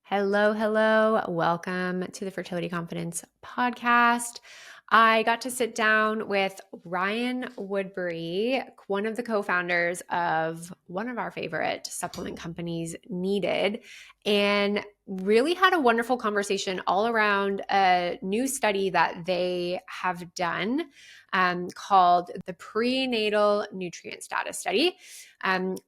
Hello, hello. Welcome to the Fertility Confidence podcast. I got to sit down with Ryan Woodbury, one of the co-founders of one of our favorite supplement companies, Needed, and really had a wonderful conversation all around a new study that they have done called the Prenatal Nutrient Status Study. And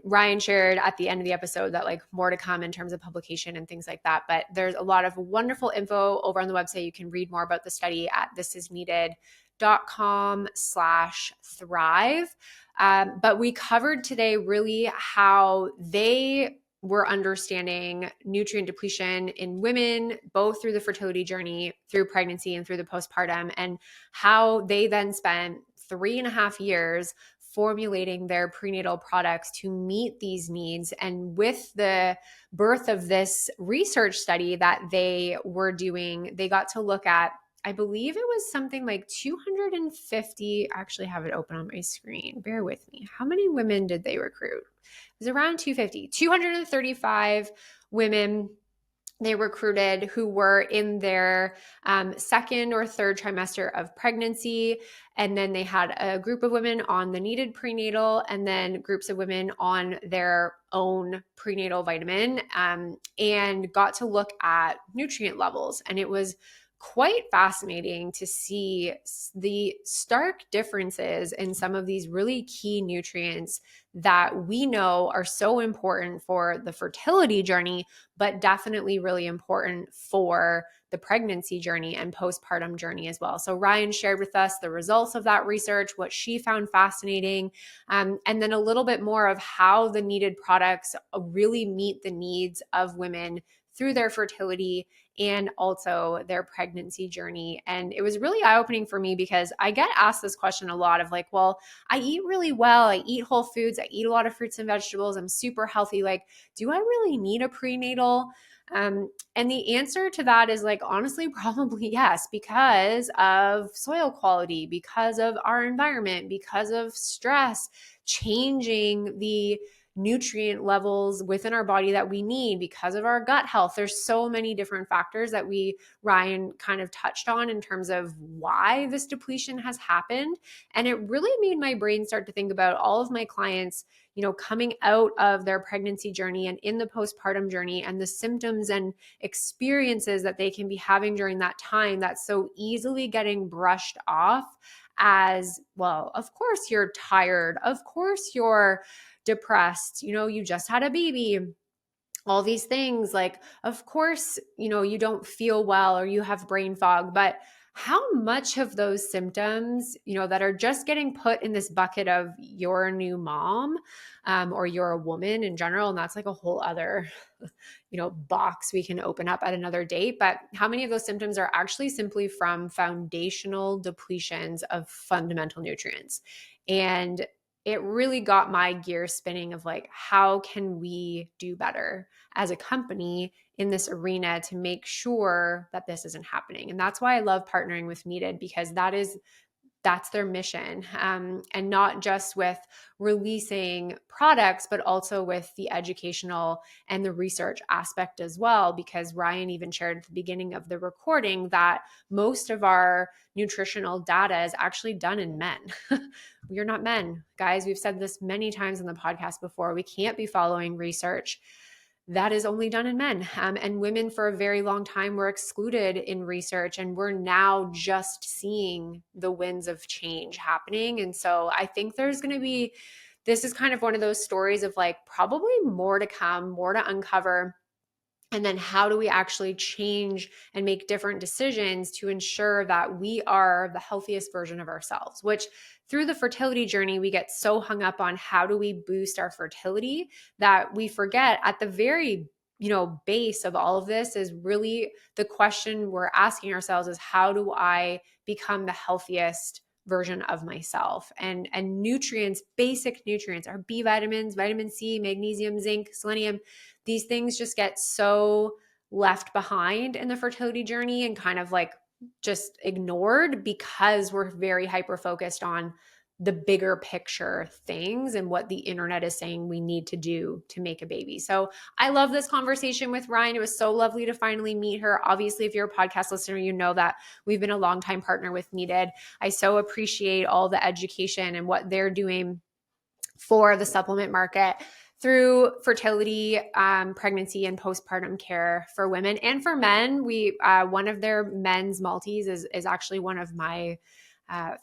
Ryan shared at the end of the episode that more to come in terms of publication and things like that. But there's a lot of wonderful info over on the website. You can read more about the study at thisisneeded.com/thrive. But we covered today really how they were understanding nutrient depletion in women, both through the fertility journey, through pregnancy, and through the postpartum, and how they then spent 3.5 years formulating their prenatal products to meet these needs. And with the birth of this research study that they were doing, they got to look at, I believe it was something like 250, I actually have it open on my screen. Bear with me. How many women did they recruit? It was around 235 women they recruited who were in their second or third trimester of pregnancy. And then they had a group of women on the Needed prenatal, and then groups of women on their own prenatal vitamin, and got to look at nutrient levels. And it was quite fascinating to see the stark differences in some of these really key nutrients that we know are so important for the fertility journey, but definitely really important for the pregnancy journey and postpartum journey as well. So Ryan shared with us the results of that research, what she found fascinating, and then a little bit more of how the Needed products really meet the needs of women through their fertility and also their pregnancy journey. And it was really eye-opening for me because I get asked this question a lot of well, I eat really well. I eat whole foods. I eat a lot of fruits and vegetables. I'm super healthy. Do I really need a prenatal? And the answer to that is honestly, probably yes, because of soil quality, because of our environment, because of stress, changing the nutrient levels within our body that we need, because of our gut health. There's so many different factors that Ryan kind of touched on in terms of why this depletion has happened. And it really made my brain start to think about all of my clients, coming out of their pregnancy journey and in the postpartum journey, and the symptoms and experiences that they can be having during that time that's so easily getting brushed off as, well, of course you're tired. Of course you're depressed, you just had a baby, all these things, of course, you don't feel well or you have brain fog. But how much of those symptoms, that are just getting put in this bucket of you're a new mom, or you're a woman in general, and that's a whole other, box we can open up at another date. But how many of those symptoms are actually simply from foundational depletions of fundamental nutrients? And it really got my gears spinning of how can we do better as a company in this arena to make sure that this isn't happening. And that's why I love partnering with Needed, because that's their mission, and not just with releasing products, but also with the educational and the research aspect as well. Because Ryan even shared at the beginning of the recording that most of our nutritional data is actually done in men. We are not men, guys. We've said this many times in the podcast before. We can't be following research that is only done in men. And women for a very long time were excluded in research, and we're now just seeing the winds of change happening. And so I think this is kind of one of those stories of probably more to come, more to uncover. And then how do we actually change and make different decisions to ensure that we are the healthiest version of ourselves, which through the fertility journey, we get so hung up on how do we boost our fertility that we forget at the very, base of all of this is really the question we're asking ourselves is, how do I become the healthiest version of myself? And nutrients, basic nutrients, are B vitamins, vitamin C, magnesium, zinc, selenium. These things just get so left behind in the fertility journey and kind of just ignored because we're very hyper focused on the bigger picture things and what the internet is saying we need to do to make a baby. So I love this conversation with Ryan. It was so lovely to finally meet her. Obviously, if you're a podcast listener, you know that we've been a longtime partner with Needed. I so appreciate all the education and what they're doing for the supplement market through fertility, pregnancy, and postpartum care for women and for men. We one of their men's multis is actually one of my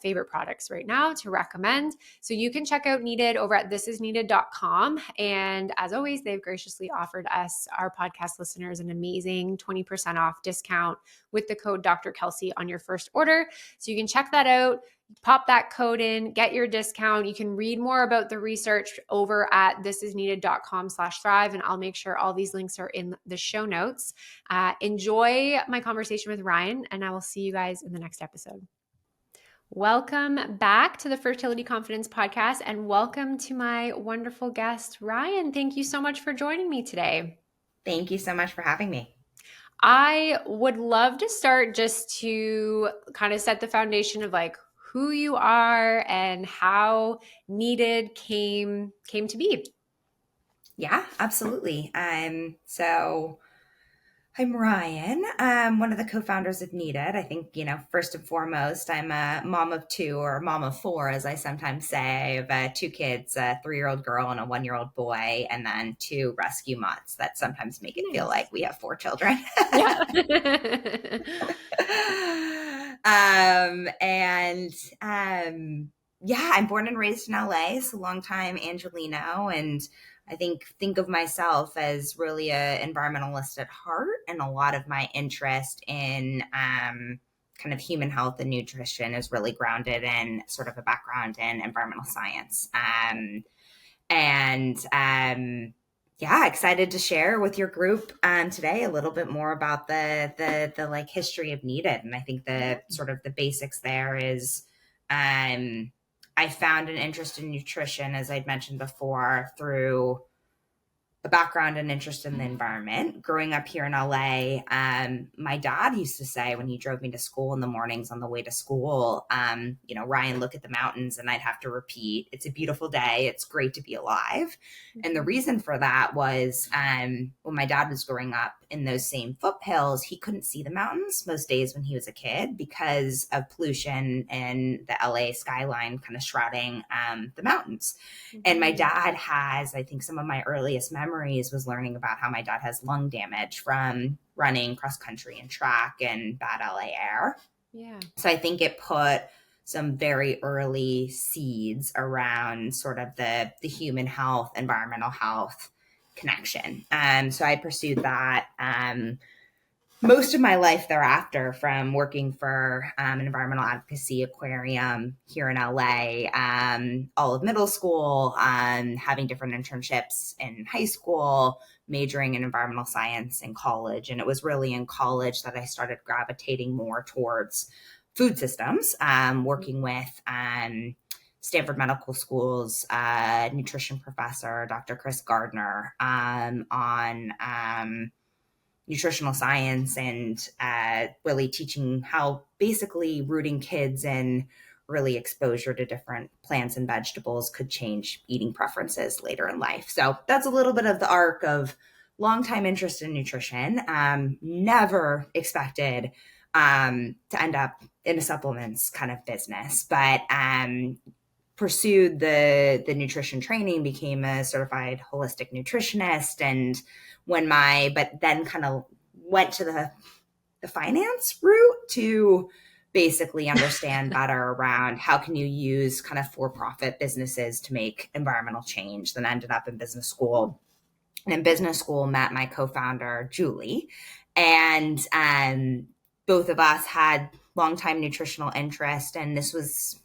favorite products right now to recommend. So you can check out Needed over at thisisneeded.com. And as always, they've graciously offered us, our podcast listeners, an amazing 20% off discount with the code Dr. Kelsey on your first order. So you can check that out. Pop that code in, get your discount. You can read more about the research over at thisisneeded.com/thrive. And I'll make sure all these links are in the show notes. Enjoy my conversation with Ryan, and I will see you guys in the next episode. Welcome back to the Fertility Confidence Podcast, and welcome to my wonderful guest, Ryan. Thank you so much for joining me today. Thank you so much for having me. I would love to start just to kind of set the foundation of like who you are and how Needed came to be. Yeah, absolutely. So I'm Ryan. I'm one of the co-founders of Needed. I think, first and foremost, I'm a mom of two, or mom of four, as I sometimes say. I have two kids, a 3-year-old girl and a 1-year-old boy, and then 2 rescue mutts that sometimes make it feel like we have 4 children. Yeah. I'm born and raised in LA, so long time Angelino, and I think of myself as really an environmentalist at heart, and a lot of my interest in kind of human health and nutrition is really grounded in sort of a background in environmental science. Excited to share with your group today a little bit more about the like history of Needed. And I think the sort of the basics there is I found an interest in nutrition, as I'd mentioned before, through a background and interest in the environment. Growing up here in LA, my dad used to say when he drove me to school in the mornings on the way to school, Ryan, look at the mountains. And I'd have to repeat, it's a beautiful day. It's great to be alive. And the reason for that was when my dad was growing up in those same foothills, he couldn't see the mountains most days when he was a kid because of pollution and the LA skyline kind of shrouding the mountains. And my dad has, I think some of my earliest memories was learning about how my dad has lung damage from running cross country and track and bad LA air. Yeah. So I think it put some very early seeds around sort of the human health, environmental health connection. So I pursued that most of my life thereafter, from working for an environmental advocacy aquarium here in LA, all of middle school, having different internships in high school, majoring in environmental science in college. And it was really in college that I started gravitating more towards food systems, working with Stanford Medical School's nutrition professor, Dr. Chris Gardner, on nutritional science and really teaching how basically rooting kids in really exposure to different plants and vegetables could change eating preferences later in life. So that's a little bit of the arc of longtime interest in nutrition. Never expected to end up in a supplements kind of business, but pursued the nutrition training, became a certified holistic nutritionist, and but then kind of went to the finance route to basically understand better around how can you use kind of for-profit businesses to make environmental change. Then ended up in business school, and in business school met my co-founder, Julie, and both of us had longtime nutritional interest. And this was,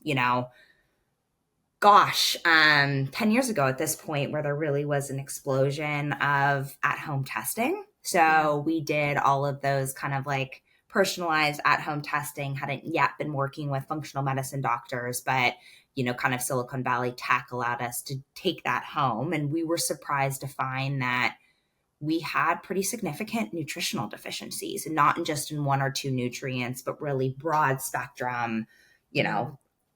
10 years ago at this point, where there really was an explosion of at-home testing. So we did all of those kind of like personalized at-home testing, hadn't yet been working with functional medicine doctors, but, kind of Silicon Valley tech allowed us to take that home. And we were surprised to find that we had pretty significant nutritional deficiencies, and not just in 1 or 2 nutrients, but really broad spectrum,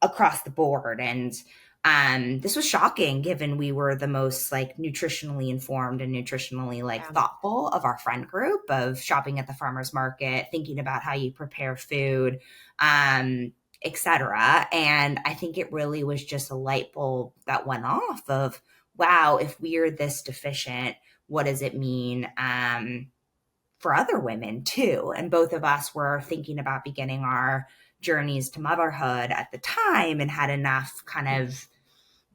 across the board. And this was shocking given we were the most like nutritionally informed and nutritionally like Yeah. thoughtful of our friend group, of shopping at the farmer's market, thinking about how you prepare food, etc. And I think it really was just a light bulb that went off of, wow, if we're this deficient, what does it mean for other women too? And both of us were thinking about beginning our journeys to motherhood at the time and had enough kind of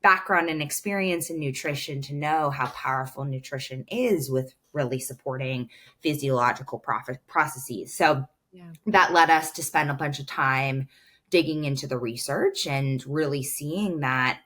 background and experience in nutrition to know how powerful nutrition is with really supporting physiological processes. So Yeah. that led us to spend a bunch of time digging into the research and really seeing that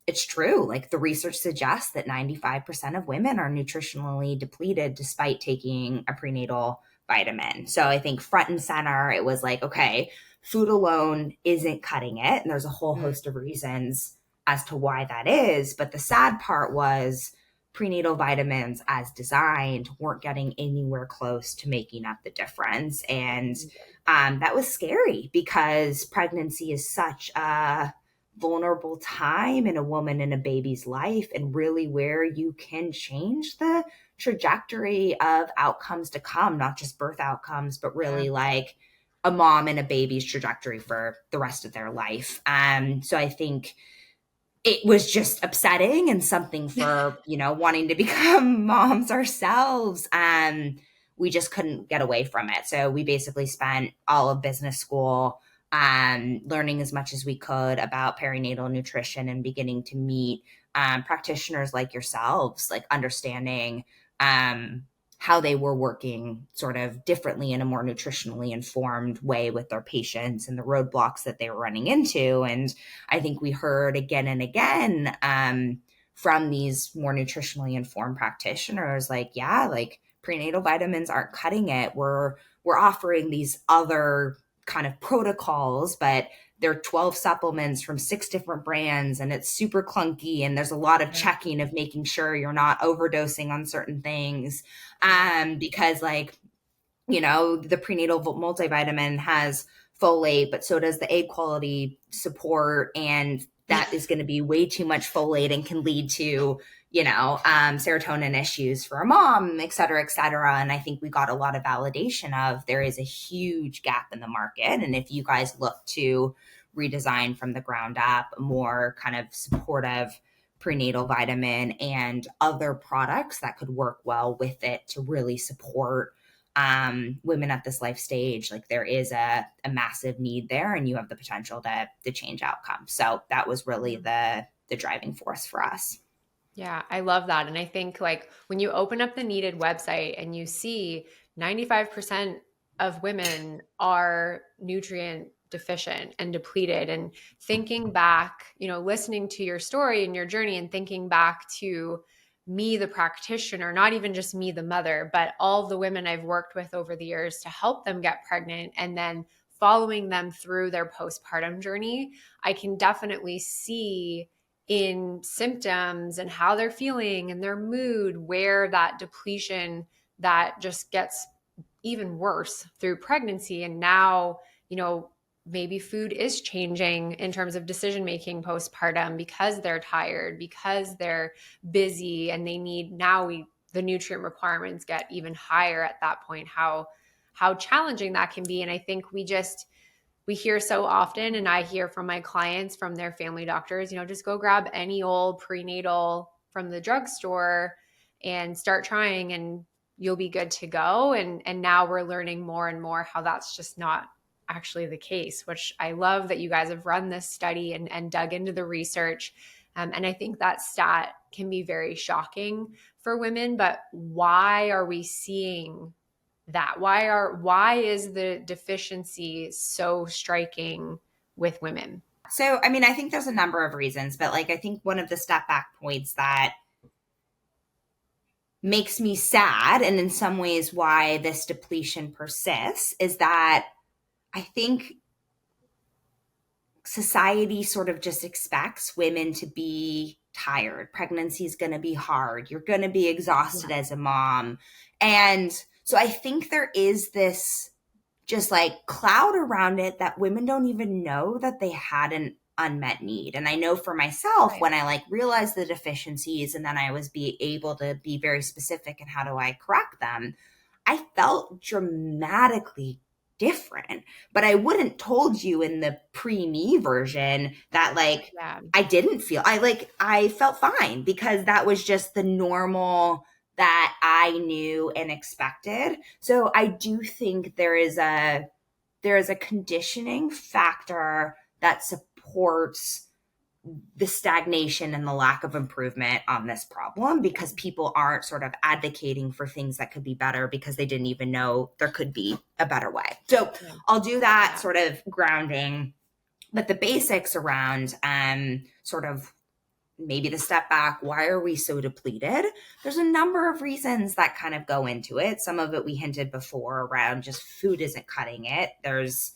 it's true. Like the research suggests that 95% of women are nutritionally depleted despite taking a prenatal vitamin. So I think front and center, it was like, okay, food alone isn't cutting it. And there's a whole Mm. host of reasons as to why that is. But the sad part was prenatal vitamins as designed weren't getting anywhere close to making up the difference. And that was scary because pregnancy is such a vulnerable time in a woman and a baby's life, and really where you can change the trajectory of outcomes to come, not just birth outcomes, but Yeah. really like a mom and a baby's trajectory for the rest of their life. So I think it was just upsetting and something for, wanting to become moms ourselves. We just couldn't get away from it. So we basically spent all of business school learning as much as we could about perinatal nutrition and beginning to meet practitioners like yourselves, like understanding how they were working sort of differently in a more nutritionally informed way with their patients and the roadblocks that they were running into. And I think we heard again and again from these more nutritionally informed practitioners, like, yeah, like prenatal vitamins aren't cutting it. We're offering these other kind of protocols, but they're 12 supplements from 6 different brands and it's super clunky. And there's a lot of checking of making sure you're not overdosing on certain things. Because like, the prenatal multivitamin has folate, but so does the egg quality support. And that is going to be way too much folate and can lead to, serotonin issues for a mom, et cetera, et cetera. And I think we got a lot of validation of there is a huge gap in the market. And if you guys look to redesign from the ground up, a more kind of supportive prenatal vitamin and other products that could work well with it to really support women at this life stage, like there is a massive need there, and you have the potential to change outcomes. So that was really the driving force for us. Yeah, I love that. And I think like when you open up the Needed website and you see 95% of women are nutrient deficient and depleted, and thinking back, listening to your story and your journey and thinking back to me, the practitioner, not even just me, the mother, but all the women I've worked with over the years to help them get pregnant and then following them through their postpartum journey, I can definitely see in symptoms and how they're feeling and their mood, where that depletion that just gets even worse through pregnancy. And now, maybe food is changing in terms of decision making postpartum because they're tired, because they're busy, and they need the nutrient requirements get even higher at that point. How challenging that can be. And I think we hear so often, and I hear from my clients, from their family doctors, just go grab any old prenatal from the drugstore and start trying and you'll be good to go. And now we're learning more and more how that's just not actually the case, which I love that you guys have run this study and dug into the research. And I think that stat can be very shocking for women, but why are we seeing that? Why is the deficiency so striking with women? So, I mean, I think there's a number of reasons, but like, I think one of the step back points that makes me sad, and in some ways why this depletion persists, is that I think society sort of just expects women to be tired. Pregnancy is going to be hard. You're going to be exhausted as a mom. And so I think there is this just like cloud around it that women don't even know that they had an unmet need. And I know for myself, Right. when I like realized the deficiencies and then I was able to be very specific in how do I correct them, I felt dramatically different. But I wouldn't told you in the pre-me version that like Yeah. I didn't feel I felt fine because that was just the normal that I knew and expected. So I do think there is a conditioning factor that supports the stagnation and the lack of improvement on this problem because people aren't sort of advocating for things that could be better because they didn't even know there could be a better way. So Yeah. I'll do that Yeah. sort of grounding, but the basics around sort of maybe the step back, why are we so depleted? There's a number of reasons that kind of go into it. Some of it we hinted before around just food isn't cutting it. There's,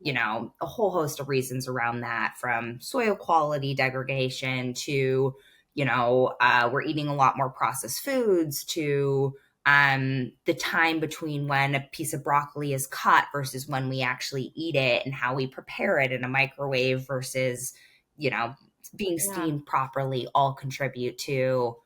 a whole host of reasons around that, from soil quality degradation to, we're eating a lot more processed foods to the time between when a piece of broccoli is cut versus when we actually eat it and how we prepare it in a microwave versus, being Yeah. steamed properly all contribute to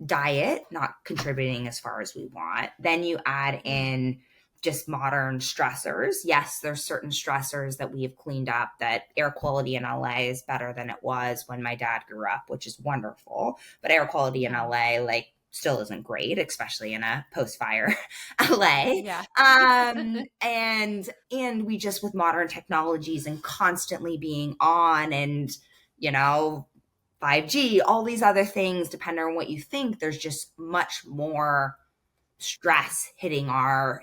diet not contributing as far as we want. Then you add in just modern stressors. Yes, there's certain stressors that we have cleaned up, that air quality in LA is better than it was when my dad grew up, which is wonderful. But air quality in Yeah. LA, like, still isn't great, especially in a post-fire LA. Yeah. And we just, with modern technologies and constantly being on and, you know, 5G, all these other things, depending on what you think, there's just much more stress hitting our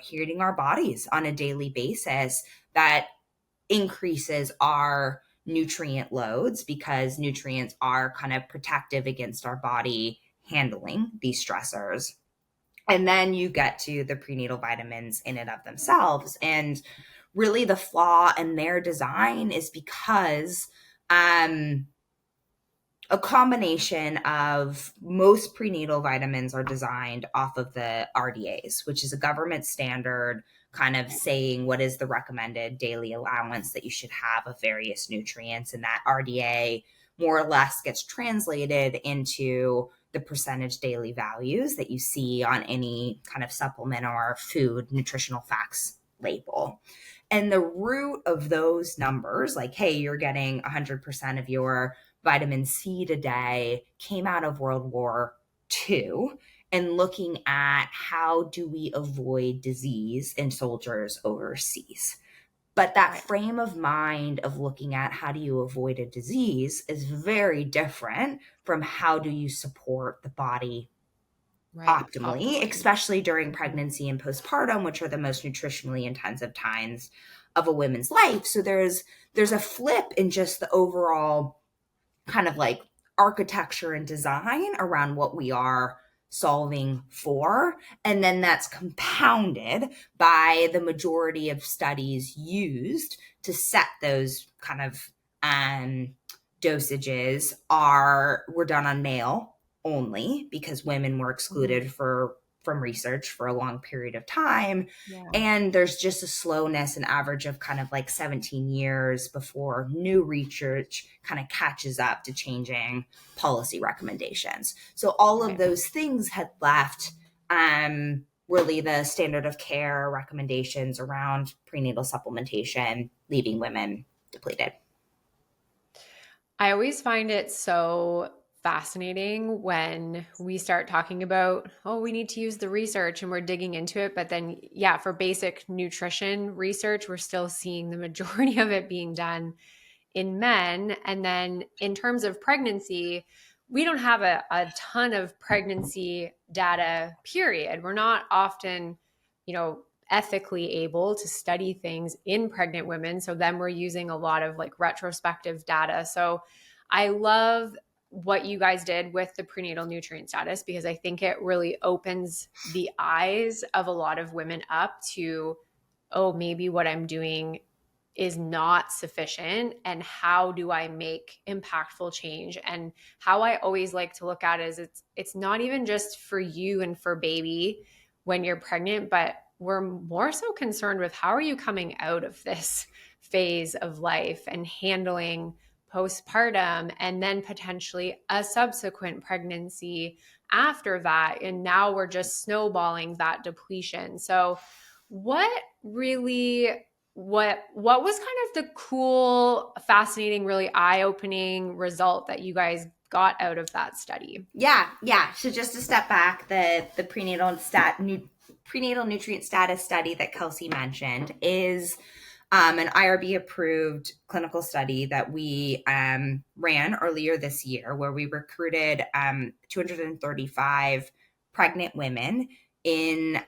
bodies on a daily basis that increases our nutrient loads because nutrients are kind of protective against our body handling these stressors. And then you get to the prenatal vitamins in and of themselves. And really the flaw in their design is because a combination of most prenatal vitamins are designed off of the RDAs, which is a government standard kind of saying what is the recommended daily allowance that you should have of various nutrients. And that RDA more or less gets translated into the percentage daily values that you see on any kind of supplement or food nutritional facts label. And the root of those numbers, like, hey, you're getting 100% of your vitamin C today, came out of World War II and looking at how do we avoid disease in soldiers overseas. But that Right. frame of mind of looking at how do you avoid a disease is very different from how do you support the body Right. optimally, Optimally. especially during Mhm. pregnancy and postpartum, which are the most nutritionally intensive times of a woman's life. So there's a flip in just the overall kind of like architecture and design around what we are solving for. And then that's compounded by the majority of studies used to set those kind of dosages were done on male only because women were Mhm. excluded from research for a long period of time. Yeah. And there's just a slowness, an average of kind of like 17 years before new research kind of catches up to changing policy recommendations. So all of Right. those things had left really the standard of care recommendations around prenatal supplementation, leaving women depleted. I always find it so fascinating when we start talking about, oh, we need to use the research and we're digging into it. But then, yeah, for basic nutrition research, we're still seeing the majority of it being done in men. And then in terms of pregnancy, we don't have a ton of pregnancy data, period. We're not often, ethically able to study things in pregnant women. So then we're using a lot of like retrospective data. So I love what you guys did with the prenatal nutrient status because I think it really opens the eyes of a lot of women up to, oh, maybe what I'm doing is not sufficient and how do I make impactful change. And how I always like to look at it is it's not even just for you and for baby when you're pregnant, but we're more so concerned with how are you coming out of this phase of life and handling postpartum and then potentially a subsequent pregnancy after that. And now we're just snowballing that depletion. So what really what was kind of the cool, fascinating, really eye-opening result that you guys got out of that study? Yeah. So just to step back, the prenatal nutrient status study that Kelsey mentioned is an IRB approved clinical study that we ran earlier this year, where we recruited 235 pregnant women in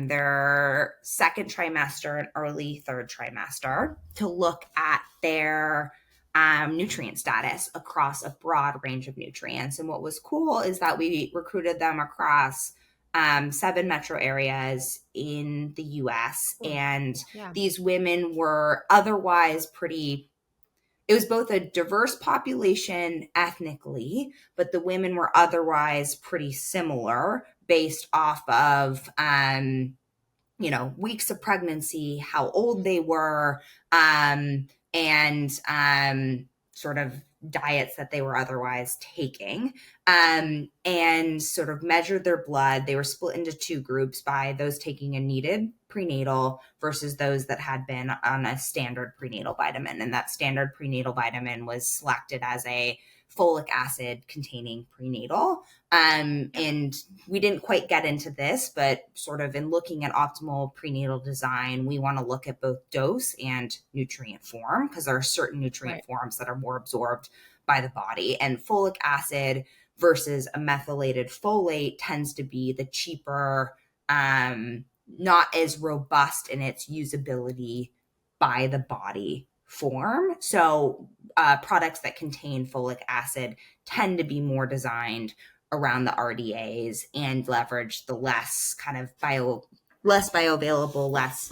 their second trimester and early third trimester to look at their nutrient status across a broad range of nutrients. And what was cool is that we recruited them across 7 metro areas in the US. Cool. And Yeah. these women were otherwise pretty, it was both a diverse population ethnically, but the women were otherwise pretty similar based off of, weeks of pregnancy, how old they were, and sort of diets that they were otherwise taking, and sort of measured their blood. They were split into 2 groups by those taking a needed prenatal versus those that had been on a standard prenatal vitamin. And that standard prenatal vitamin was selected as a folic acid containing prenatal. And we didn't quite get into this, but sort of in looking at optimal prenatal design, we want to look at both dose and nutrient form, because there are certain nutrient forms that are more absorbed by the body. And folic acid versus a methylated folate tends to be the cheaper, not as robust in its usability by the body form. So products that contain folic acid tend to be more designed around the RDAs and leverage the less kind of less bioavailable, less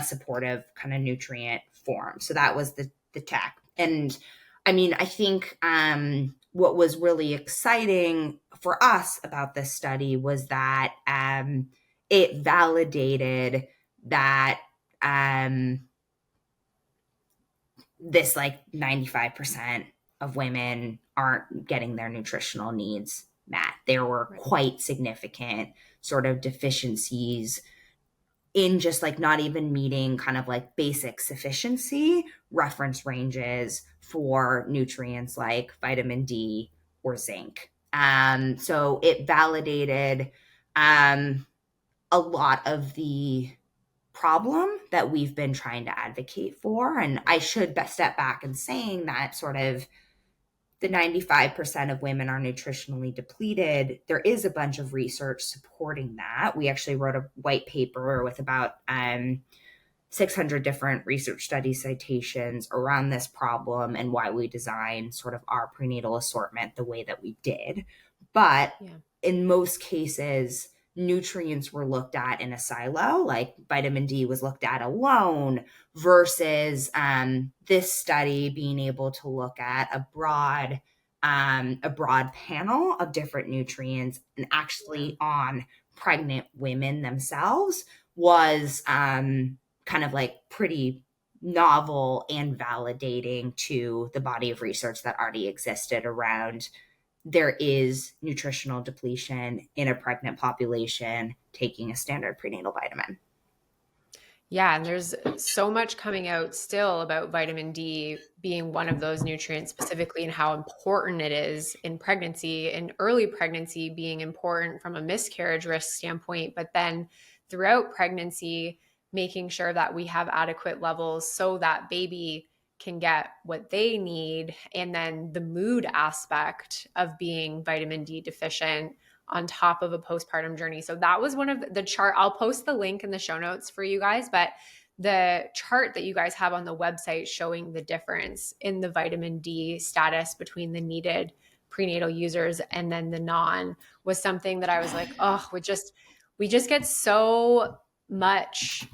supportive kind of nutrient form. So that was the tech. And I mean, I think what was really exciting for us about this study was that it validated that this like 95% of women aren't getting their nutritional needs met. There were quite significant sort of deficiencies in just like not even meeting kind of like basic sufficiency reference ranges for nutrients like vitamin D or zinc. So it validated a lot of the problem that we've been trying to advocate for. And I should step back and saying that sort of the 95% of women are nutritionally depleted. There is a bunch of research supporting that. We actually wrote a white paper with about 600 different research study citations around this problem and why we designed sort of our prenatal assortment the way that we did. But in most cases, nutrients were looked at in a silo, like vitamin D was looked at alone, versus this study being able to look at a broad panel of different nutrients and actually on pregnant women themselves was kind of like pretty novel and validating to the body of research that already existed around there is nutritional depletion in a pregnant population taking a standard prenatal vitamin. Yeah, and there's so much coming out still about vitamin D being one of those nutrients specifically, and how important it is in pregnancy and early pregnancy, being important from a miscarriage risk standpoint, but then throughout pregnancy, making sure that we have adequate levels so that baby can get what they need. And then the mood aspect of being vitamin D deficient on top of a postpartum journey. So that was one of the chart. I'll post the link in the show notes for you guys, but the chart that you guys have on the website showing the difference in the vitamin D status between the needed prenatal users and then the non was something that I was like, oh, we just get so much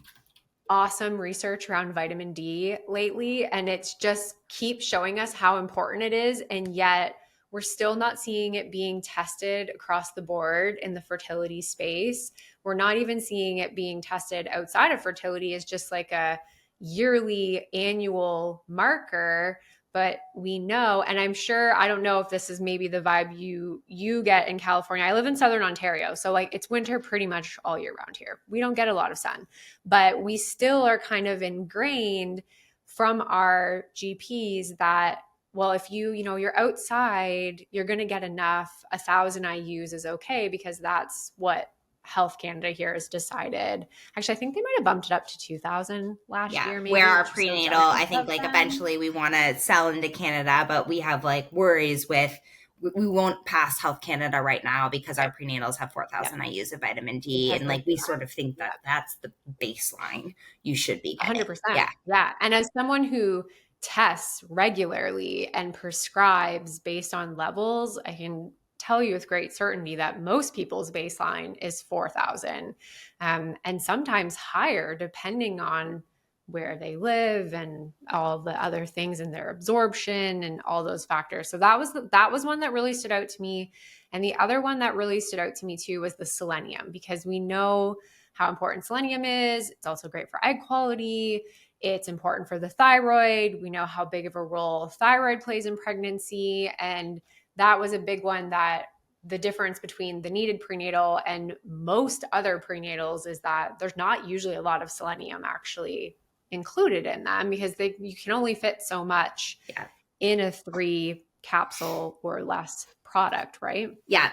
awesome research around vitamin D lately, and it's just keeps showing us how important it is, and yet we're still not seeing it being tested across the board in the fertility space, we're not even seeing it being tested outside of fertility as just like a yearly annual marker. But we know, and I'm sure, I don't know if this is maybe the vibe you get in California. I live in Southern Ontario, so like it's winter pretty much all year round here. We don't get a lot of sun, but we still are kind of ingrained from our GPs that, well, if you're outside, you're going to get enough. 1,000 IUs is okay because that's what Health Canada here has decided. Actually, I think they might have bumped it up to 2,000 last year, maybe. Where our which I'm so prenatal, jealous I think of like them. eventually we want to sell into Canada, but we have like worries with we won't pass Health Canada right now because our prenatals have 4,000 IUs of vitamin D, Because and of like we sort of think that that's the baseline you should be getting. 100%. Yeah. And as someone who tests regularly and prescribes based on levels, I can tell you with great certainty that most people's baseline is 4,000, and sometimes higher depending on where they live and all the other things in their absorption and all those factors. So that was one that really stood out to me. And the other one that really stood out to me too was the selenium, because we know how important selenium is. It's also great for egg quality. It's important for the thyroid. We know how big of a role thyroid plays in pregnancy. And that was a big one, that the difference between the needed prenatal and most other prenatals is that there's not usually a lot of selenium actually included in them, because you can only fit so much in a 3 capsule or less product, right? Yeah,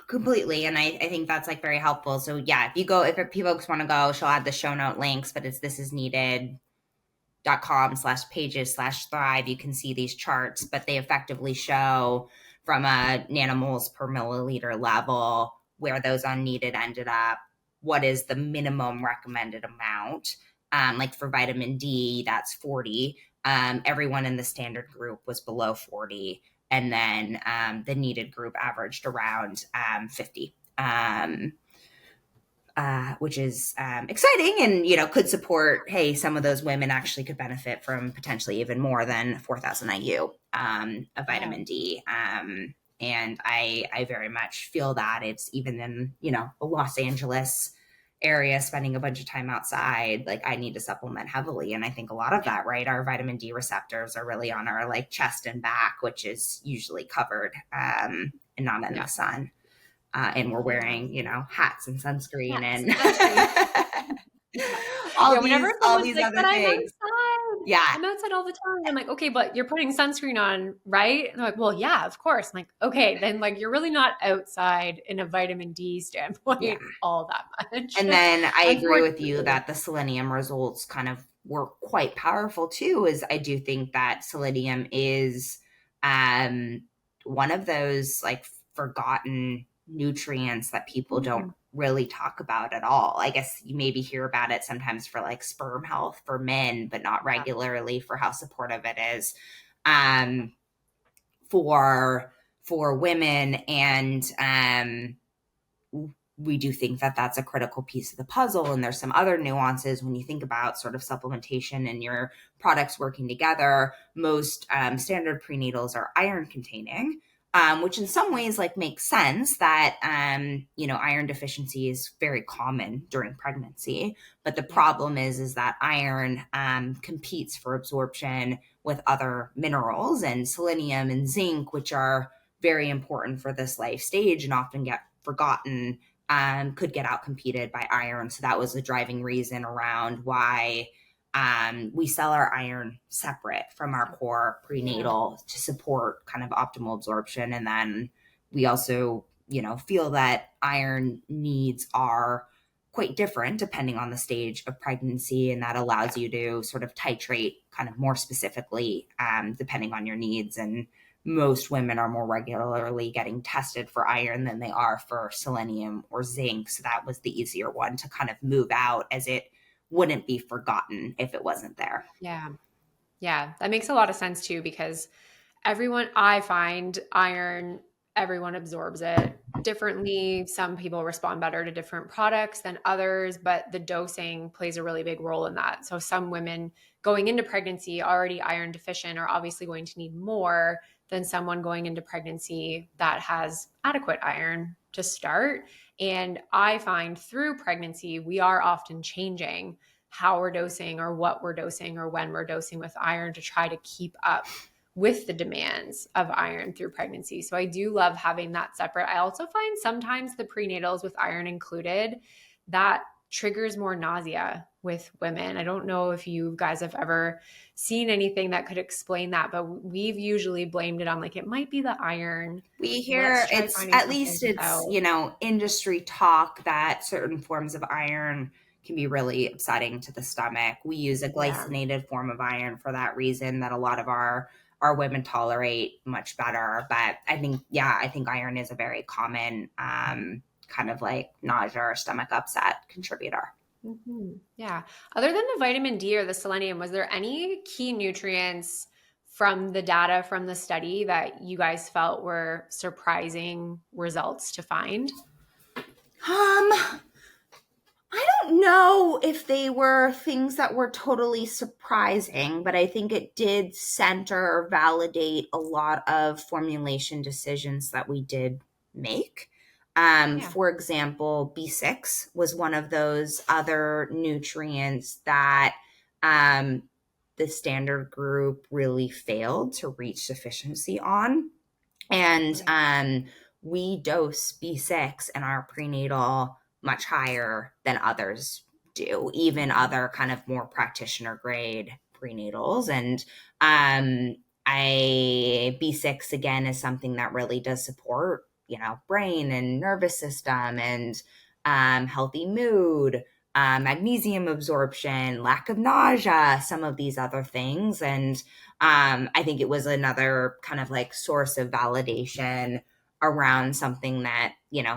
completely. And I think that's like very helpful. So yeah, if folks want to go, she'll add the show note links, but it's thisisneeded.com/pages/thrive. You can see these charts, but they effectively show from a nanomoles per milliliter level where those unneeded ended up, what is the minimum recommended amount. Like for vitamin D, that's 40. Everyone in the standard group was below 40. And then the needed group averaged around 50. Which is exciting and, could support, hey, some of those women actually could benefit from potentially even more than 4,000 IU of vitamin D. And I very much feel that it's even in, a Los Angeles area, spending a bunch of time outside, like I need to supplement heavily. And I think a lot of that, right, our vitamin D receptors are really on our like chest and back, which is usually covered and not in the sun. And we're wearing, hats and sunscreen and all these other things. I'm outside all the time. I'm like, okay, but you're putting sunscreen on, right? And they're like, well, yeah, of course. I'm like, okay, then like you're really not outside in a vitamin D standpoint all that much. And then I agree with you that the selenium results kind of were quite powerful too, is I do think that selenium is one of those like forgotten nutrients that people don't really talk about at all. I guess you maybe hear about it sometimes for like sperm health for men, but not regularly for how supportive it is for women. And we do think that that's a critical piece of the puzzle. And there's some other nuances when you think about sort of supplementation and your products working together. Most standard prenatals are iron containing, which in some ways like makes sense that, iron deficiency is very common during pregnancy. But the problem is that iron competes for absorption with other minerals, and selenium and zinc, which are very important for this life stage and often get forgotten, could get outcompeted by iron. So that was the driving reason around why we sell our iron separate from our core prenatal to support kind of optimal absorption. And then we also, feel that iron needs are quite different depending on the stage of pregnancy. And that allows you to sort of titrate kind of more specifically depending on your needs. And most women are more regularly getting tested for iron than they are for selenium or zinc. So that was the easier one to kind of move out, as it wouldn't be forgotten if it wasn't there. Yeah. Yeah. That makes a lot of sense too, because I find iron, everyone absorbs it differently. Some people respond better to different products than others, but the dosing plays a really big role in that. So some women going into pregnancy already iron deficient are obviously going to need more than someone going into pregnancy that has adequate iron to start. And I find through pregnancy, we are often changing how we're dosing or what we're dosing or when we're dosing with iron to try to keep up with the demands of iron through pregnancy. So I do love having that separate. I also find sometimes the prenatals with iron included, that triggers more nausea with women. I don't know if you guys have ever seen anything that could explain that, but we've usually blamed it on like, it might be the iron. We Let's hear try it's, finding at something least it's, without. industry talk that certain forms of iron can be really upsetting to the stomach. We use a Yeah. glycinated form of iron for that reason, that a lot of our women tolerate much better. But I think iron is a very common kind of like nausea or stomach upset contributor. Yeah. Other than the vitamin D or the selenium, was there any key nutrients from the data from the study that you guys felt were surprising results to find? Um, I don't know if they were things that were totally surprising, but I think it did center or validate a lot of formulation decisions that we did make. Yeah. For example, B6 was one of those other nutrients that um, the standard group really failed to reach sufficiency on. And Right. we dose B6 in our prenatal much higher than others do, even Mhm. other kind of more practitioner grade prenatals. And um, B6 again is something that really does support, brain and nervous system and healthy mood, magnesium absorption, lack of nausea, some of these other things. And I think it was another kind of like source of validation around something that,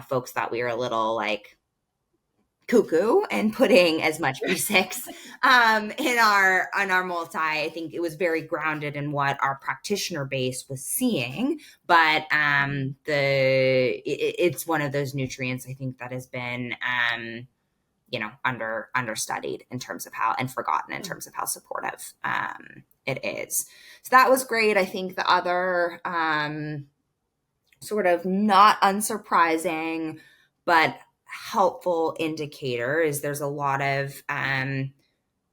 folks thought we were a little like cuckoo and putting as much B6 in our multi. I think it was very grounded in what our practitioner base was seeing, but it's one of those nutrients I think that has been understudied in terms of how, and forgotten in terms of how supportive it is. So that was great. I think the other sort of not unsurprising but helpful indicator is there's a lot of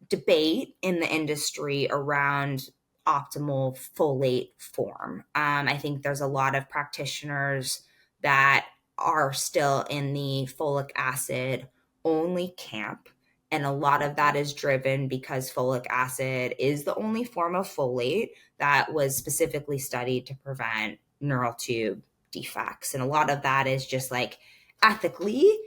debate in the industry around optimal folate form. I think there's a lot of practitioners that are still in the folic acid only camp. And a lot of that is driven because folic acid is the only form of folate that was specifically studied to prevent neural tube defects. And a lot of that is just like ethically,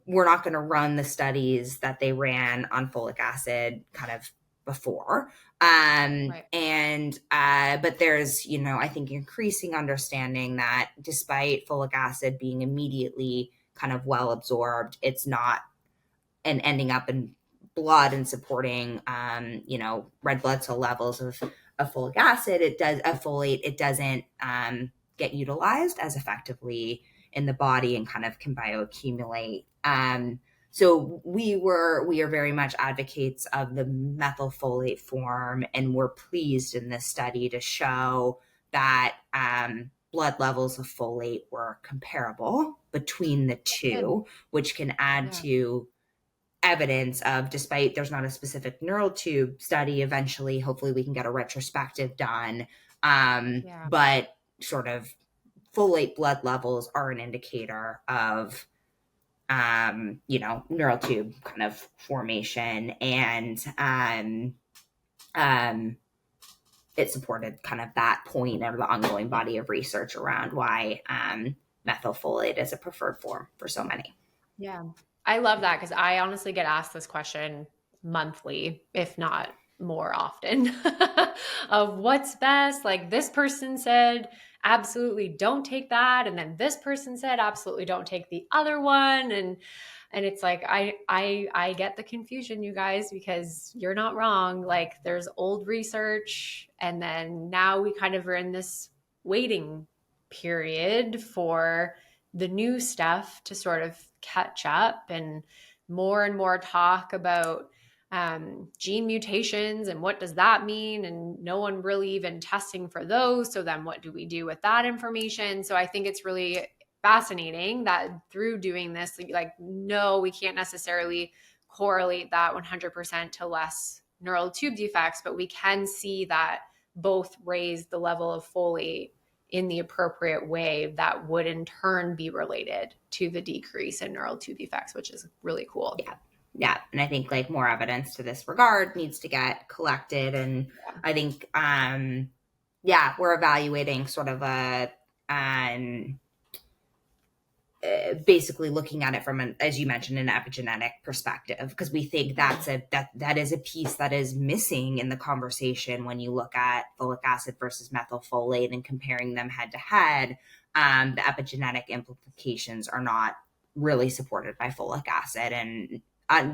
we're not going to run the studies that they ran on folic acid kind of before. Right. But there's, I think increasing understanding that despite folic acid being immediately kind of well absorbed, it's not, and ending up in blood and supporting, red blood cell levels of folic acid, it doesn't get utilized as effectively in the body and kind of can bioaccumulate. So we are very much advocates of the methylfolate form, and we're pleased in this study to show that blood levels of folate were comparable between the Good. two, which can add Yeah. to evidence of, despite there's not a specific neural tube study, eventually hopefully we can get a retrospective done, Yeah. but sort of folate blood levels are an indicator of neural tube kind of formation, and it supported kind of that point of the ongoing body of research around why methylfolate is a preferred form for so many. Yeah. I love that because I honestly get asked this question monthly, if not more often, of what's best. Like this person said, absolutely don't take that. And then this person said, absolutely don't take the other one. And it's like I get the confusion, you guys, because you're not wrong. Like there's old research, and then now we kind of are in this waiting period for the new stuff to sort of catch up, and more talk about gene mutations and what does that mean, and no one really even testing for those. So then what do we do with that information? So I think it's really fascinating that through doing this, like, no, we can't necessarily correlate that 100% to less neural tube defects, but we can see that both raise the level of folate in the appropriate way that would in turn be related to the decrease in neural tube defects, which is really cool. Yeah. Yeah. And I think like more evidence to this regard needs to get collected. And I think, we're evaluating sort of basically looking at it from an, as you mentioned, an epigenetic perspective, because we think that is a piece that is missing in the conversation when you look at folic acid versus methylfolate and comparing them head to head. The epigenetic implications are not really supported by folic acid, and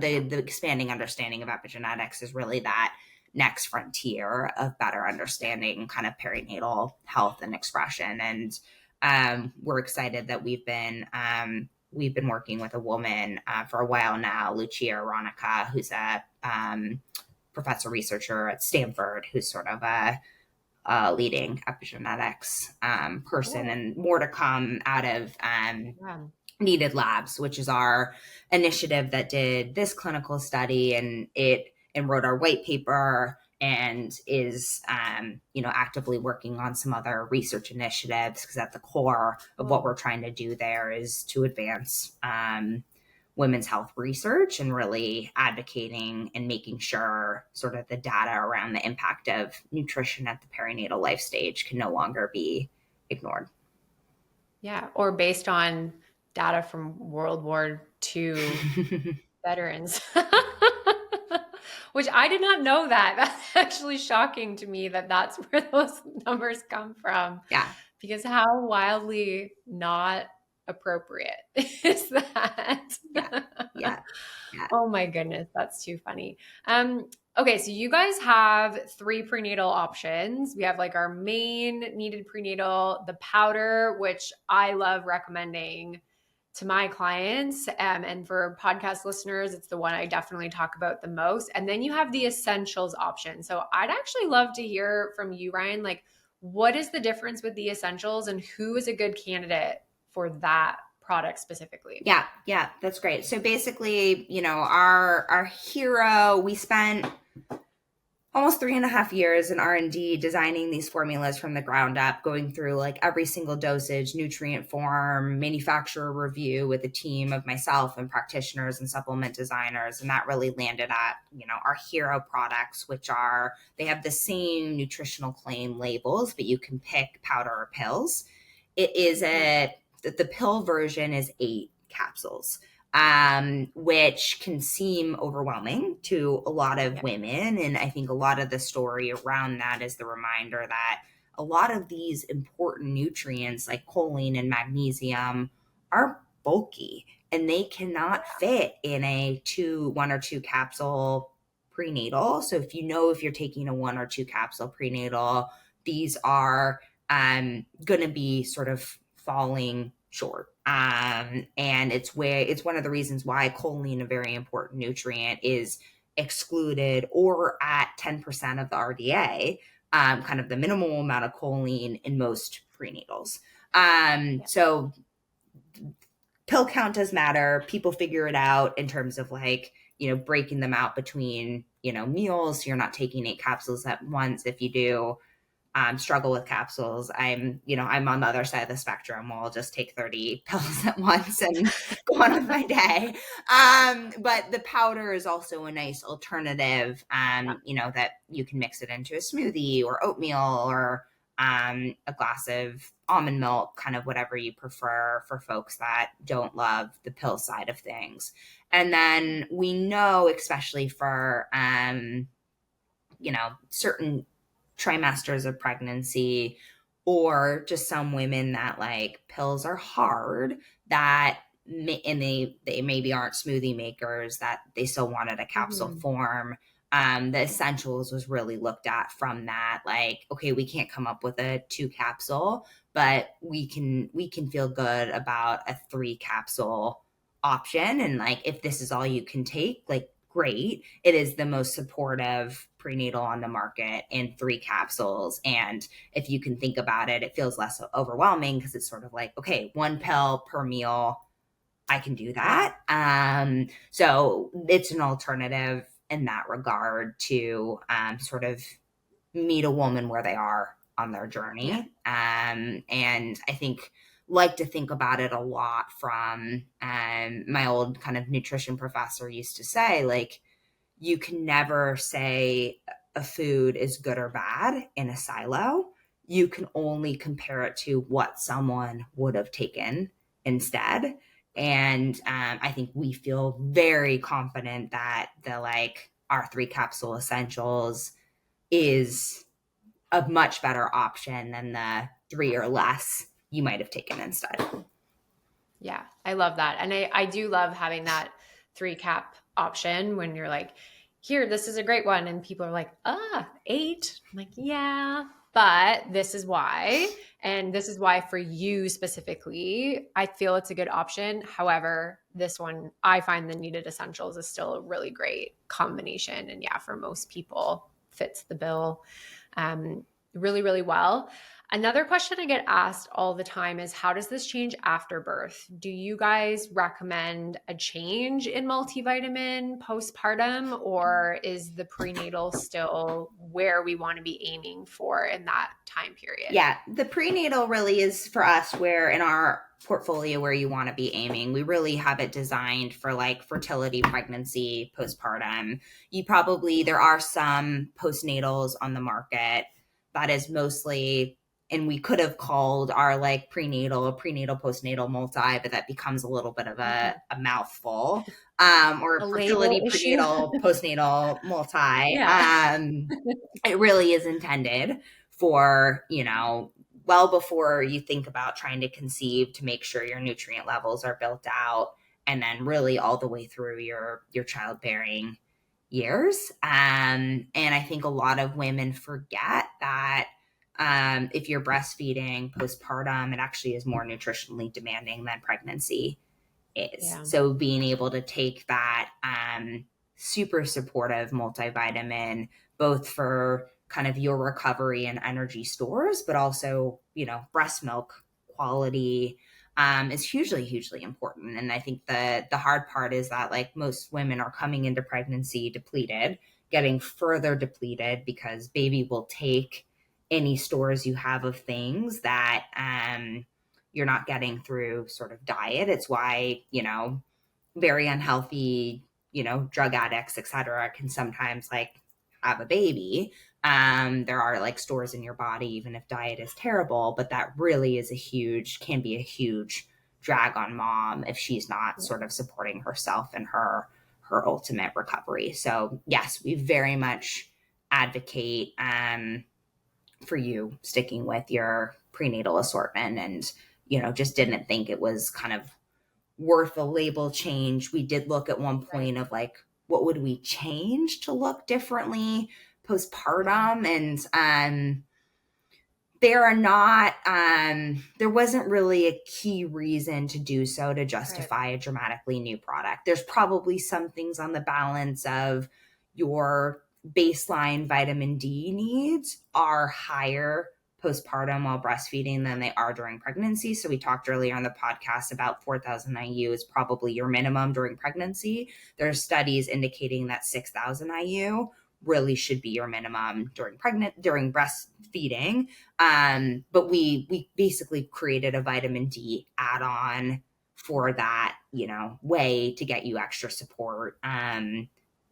the expanding understanding of epigenetics is really that next frontier of better understanding kind of perinatal health and expression. And we're excited that we've been working with a woman for a while now, Lucia Aronica, who's a professor researcher at Stanford, who's sort of a leading epigenetics person, and more to come out of Needed Labs, which is our initiative that did this clinical study, and wrote our white paper, and is actively working on some other research initiatives, because at the core of what we're trying to do there is to advance women's health research and really advocating and making sure sort of the data around the impact of nutrition at the perinatal life stage can no longer be ignored. Yeah, or based on data from World War II veterans. Which I did not know that. That's actually shocking to me that that's where those numbers come from. Yeah. Because how wildly not appropriate is that? Yeah. Oh my goodness, that's too funny. Okay, so you guys have 3 prenatal options. We have like our main needed prenatal, the powder, which I love recommending to my clients. And for podcast listeners, it's the one I definitely talk about the most. And then you have the essentials option. So I'd actually love to hear from you, Ryan, like, what is the difference with the essentials and who is a good candidate for that product specifically? Yeah, that's great. So basically, our hero, we spent almost 3.5 years in R&D designing these formulas from the ground up, going through like every single dosage, nutrient form, manufacturer review with a team of myself and practitioners and supplement designers. And that really landed at, our hero products, which they have the same nutritional claim labels, but you can pick powder or pills. It is the pill version is 8 capsules. Which can seem overwhelming to a lot of women. And I think a lot of the story around that is the reminder that a lot of these important nutrients like choline and magnesium are bulky, and they cannot fit in a 1 or 2 capsule prenatal. So if you're taking a 1 or 2 capsule prenatal, these are going to be sort of falling short. And it's one of the reasons why choline, a very important nutrient, is excluded or at 10% of the RDA, kind of the minimal amount of choline in most prenatals. So pill count does matter. People figure it out in terms of like, breaking them out between, meals. So you're not taking 8 capsules at once. If you do struggle with capsules, I'm on the other side of the spectrum. I'll just take 30 pills at once and go on with my day. But the powder is also a nice alternative, that you can mix it into a smoothie or oatmeal or a glass of almond milk, kind of whatever you prefer for folks that don't love the pill side of things. And then we know, especially for, certain trimesters of pregnancy, or just some women that like pills are hard, and they maybe aren't smoothie makers, that they still wanted a capsule form. The essentials was really looked at from that, like, okay, we can't come up with a 2 capsule, but we can feel good about a 3 capsule option. And like, if this is all you can take, like, great. It is the most supportive prenatal on the market in 3 capsules. And if you can think about it, it feels less overwhelming because it's sort of like, okay, 1 pill per meal, I can do that. So it's an alternative in that regard to sort of meet a woman where they are on their journey. And I think like to think about it a lot from my old kind of nutrition professor used to say, like, you can never say a food is good or bad in a silo. You can only compare it to what someone would have taken instead. And I think we feel very confident that our 3 capsule essentials is a much better option than the 3 or less you might have taken instead. Yeah, I love that. And I do love having that 3 cap option when you're like, here, this is a great one. And people are like, 8. I'm like, yeah, but this is why. And this is why for you specifically, I feel it's a good option. However, this one, I find the needed essentials is still a really great combination. And yeah, for most people, fits the bill really, really well. Another question I get asked all the time is, how does this change after birth? Do you guys recommend a change in multivitamin postpartum, or is the prenatal still where we want to be aiming for in that time period? Yeah, the prenatal really is for us where in our portfolio where you want to be aiming. We really have it designed for like fertility, pregnancy, postpartum. There are some postnatals on the market that is mostly, and we could have called our like prenatal postnatal multi, but that becomes a little bit of a mouthful. Or A fertility label issue. prenatal postnatal multi. Yeah. It really is intended for, well before you think about trying to conceive, to make sure your nutrient levels are built out, and then really all the way through your childbearing years. And I think a lot of women forget that if you're breastfeeding postpartum, it actually is more nutritionally demanding than pregnancy is. Yeah. So being able to take that super supportive multivitamin, both for kind of your recovery and energy stores, but also, breast milk quality is hugely important. And I think the hard part is that like most women are coming into pregnancy depleted, getting further depleted because baby will take any stores you have of things that you're not getting through sort of diet. It's why, very unhealthy, drug addicts, et cetera, can sometimes like have a baby. There are like stores in your body, even if diet is terrible, but that really is can be a huge drag on mom if she's not sort of supporting herself and her ultimate recovery. So yes, we very much advocate for you sticking with your prenatal assortment, and just didn't think it was kind of worth a label change. We did look at one point of like, what would we change to look differently postpartum? And there wasn't really a key reason to do so to justify a dramatically new product. There's probably some things on the balance of your baseline vitamin D needs are higher postpartum while breastfeeding than they are during pregnancy. So we talked earlier on the podcast about 4,000 IU is probably your minimum during pregnancy. There's studies indicating that 6,000 IU really should be your minimum during breastfeeding. But we basically created a vitamin D add-on for that, way to get you extra support.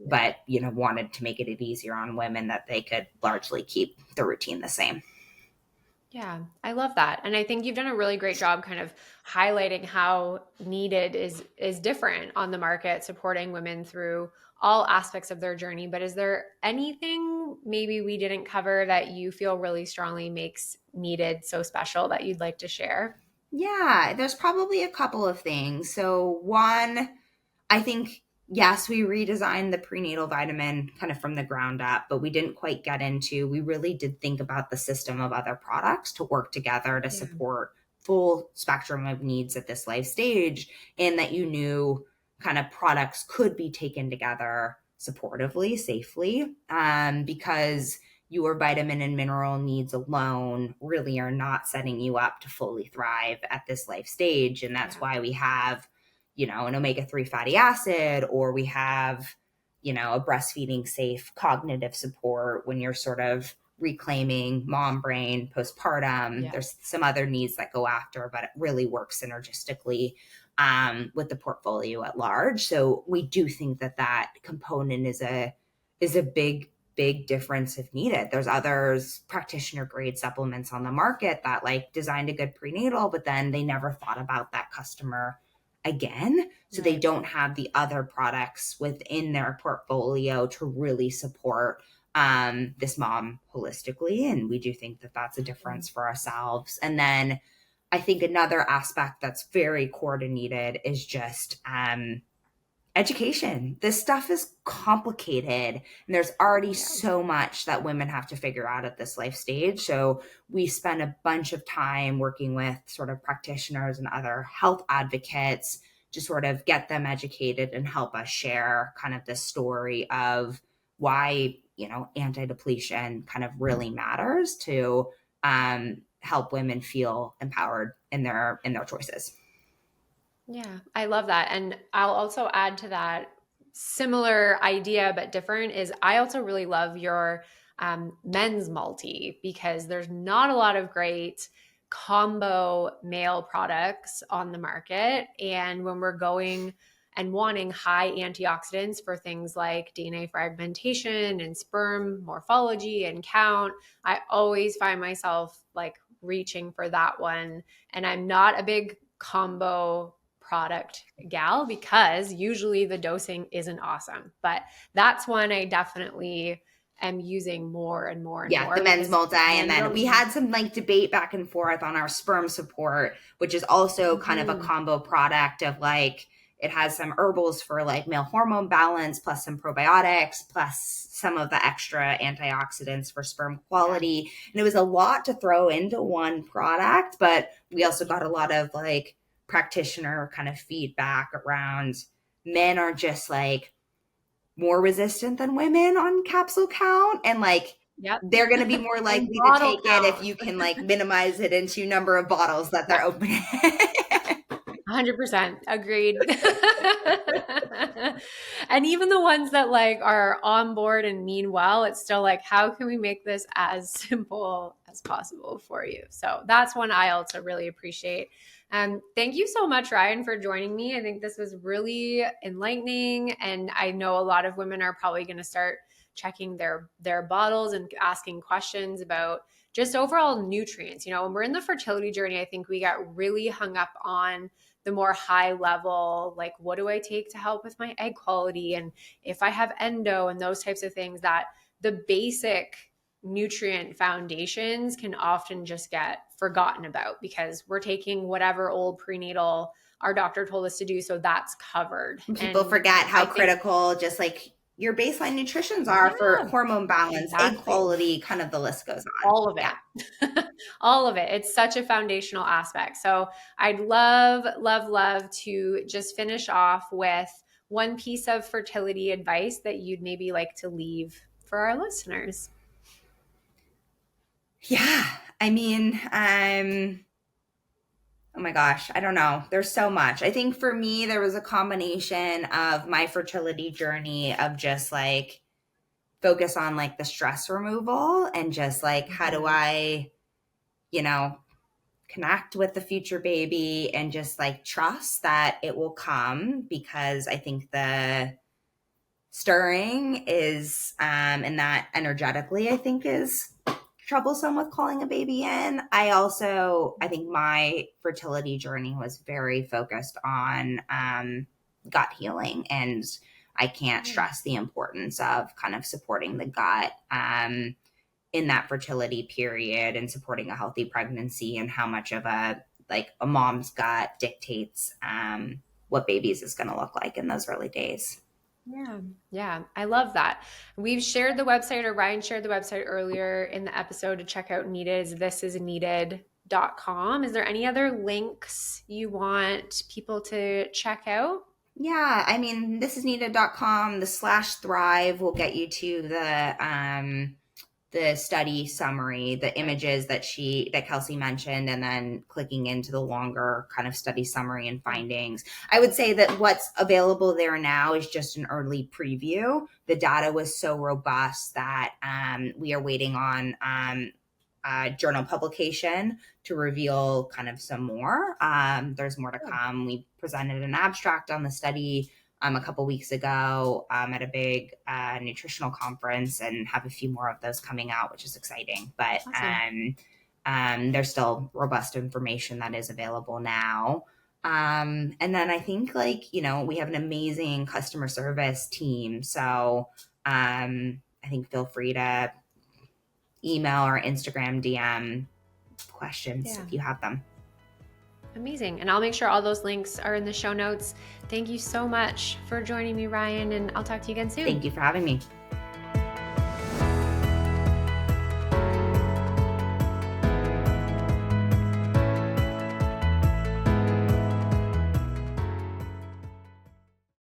But, wanted to make it easier on women that they could largely keep the routine the same. Yeah, I love that. And I think you've done a really great job kind of highlighting how needed is different on the market, supporting women through all aspects of their journey. But is there anything maybe we didn't cover that you feel really strongly makes needed so special that you'd like to share? Yeah, there's probably a couple of things. So one, I think, yes, we redesigned the prenatal vitamin kind of from the ground up, but we didn't quite get into, we really did think about the system of other products to work together to support full spectrum of needs at this life stage, and that you knew kind of products could be taken together supportively, safely, because your vitamin and mineral needs alone really are not setting you up to fully thrive at this life stage. And that's Yeah. why we have, an omega-3 fatty acid, or we have, a breastfeeding safe cognitive support when you're sort of reclaiming mom brain postpartum. Yeah. There's some other needs that go after, but it really works synergistically with the portfolio at large. So we do think that that component is a big difference if needed. There's others practitioner grade supplements on the market that like designed a good prenatal, but then they never thought about that customer again. So they Right. don't have the other products within their portfolio to really support this mom holistically. And we do think that that's a difference for ourselves. And then I think another aspect that's very core to needed is just education. This stuff is complicated, and there's already Yeah. so much that women have to figure out at this life stage. So we spend a bunch of time working with sort of practitioners and other health advocates to sort of get them educated and help us share kind of the story of why, anti-depletion kind of really matters to help women feel empowered in their choices. Yeah, I love that. And I'll also add to that similar idea, but different is I also really love your men's multi because there's not a lot of great combo male products on the market. And when we're going and wanting high antioxidants for things like DNA fragmentation and sperm morphology and count, I always find myself like reaching for that one. And I'm not a big combo product gal because usually the dosing isn't awesome. But that's one I definitely am using more and more and Yeah, the more men's because multi. And men then we don't. had some like debate back and forth on our sperm support, which is also kind of a Mhm. combo product of like, it has some herbals for like male hormone balance, plus some probiotics, plus some of the extra antioxidants for sperm Yeah. quality. And it was a lot to throw into one product, but we also got a lot of like practitioner kind of feedback around men are just like more resistant than women on capsule count, and like Yep. they're going to be more And likely to bottle take it if count. you can like minimize it into number of bottles that Yeah. they're opening. 100% agreed. And even the ones that like are on board and mean well, it's still like, how can we make this as simple as possible for you? So that's one I also really appreciate. Thank you so much, Ryan, for joining me. I think this was really enlightening, and I know a lot of women are probably going to start checking their bottles and asking questions about just overall nutrients. When we're in the fertility journey, I think we got really hung up on the more high level, like what do I take to help with my egg quality? And if I have endo and those types of things, that the basic nutrient foundations can often just get forgotten about because we're taking whatever old prenatal our doctor told us to do. So that's covered. People And forget how I think, critical just like your baseline nutritions are for yeah, hormone balance, egg exactly. quality, kind of the list goes on. All of Yeah. it. All of it. It's such a foundational aspect. So I'd love, love, love to just finish off with one piece of fertility advice that you'd maybe like to leave for our listeners. Yeah. I mean, oh my gosh, I don't know. There's so much. I think for me, there was a combination of my fertility journey of just like focus on like the stress removal and just like, how do Mhm. I, you know, connect with the future baby and just like trust that it will come, because I think the stirring is and that energetically I think is troublesome with calling a baby in. I think my fertility journey was very focused on gut healing, and I can't Yeah. stress the importance of kind of supporting the gut in that fertility period and supporting a healthy pregnancy, and how much of a mom's gut dictates what babies is going to look like in those early days. Yeah. Yeah. I love that. We've shared the website, or Ryan shared the website earlier in the episode to check out Needed. Thisisneeded.com. Is there any other links you want people to check out? Yeah, I mean, thisisneeded.com, the/thrive will get you to the study summary, the images that Kelsey mentioned, and then clicking into the longer kind of study summary and findings. I would say that what's available there now is just an early preview. The data was so robust that we are waiting on journal publication to reveal kind of some more. There's more to come. We presented an abstract on the study a couple weeks ago at a big nutritional conference, and have a few more of those coming out, which is exciting. But awesome. There's still robust information that is available now. And then I think, like, you know, we have an amazing customer service team. So I think feel free to email or Instagram DM questions if you have them. Amazing. And I'll make sure all those links are in the show notes. Thank you so much for joining me, Ryan, and I'll talk to you again soon. Thank you for having me.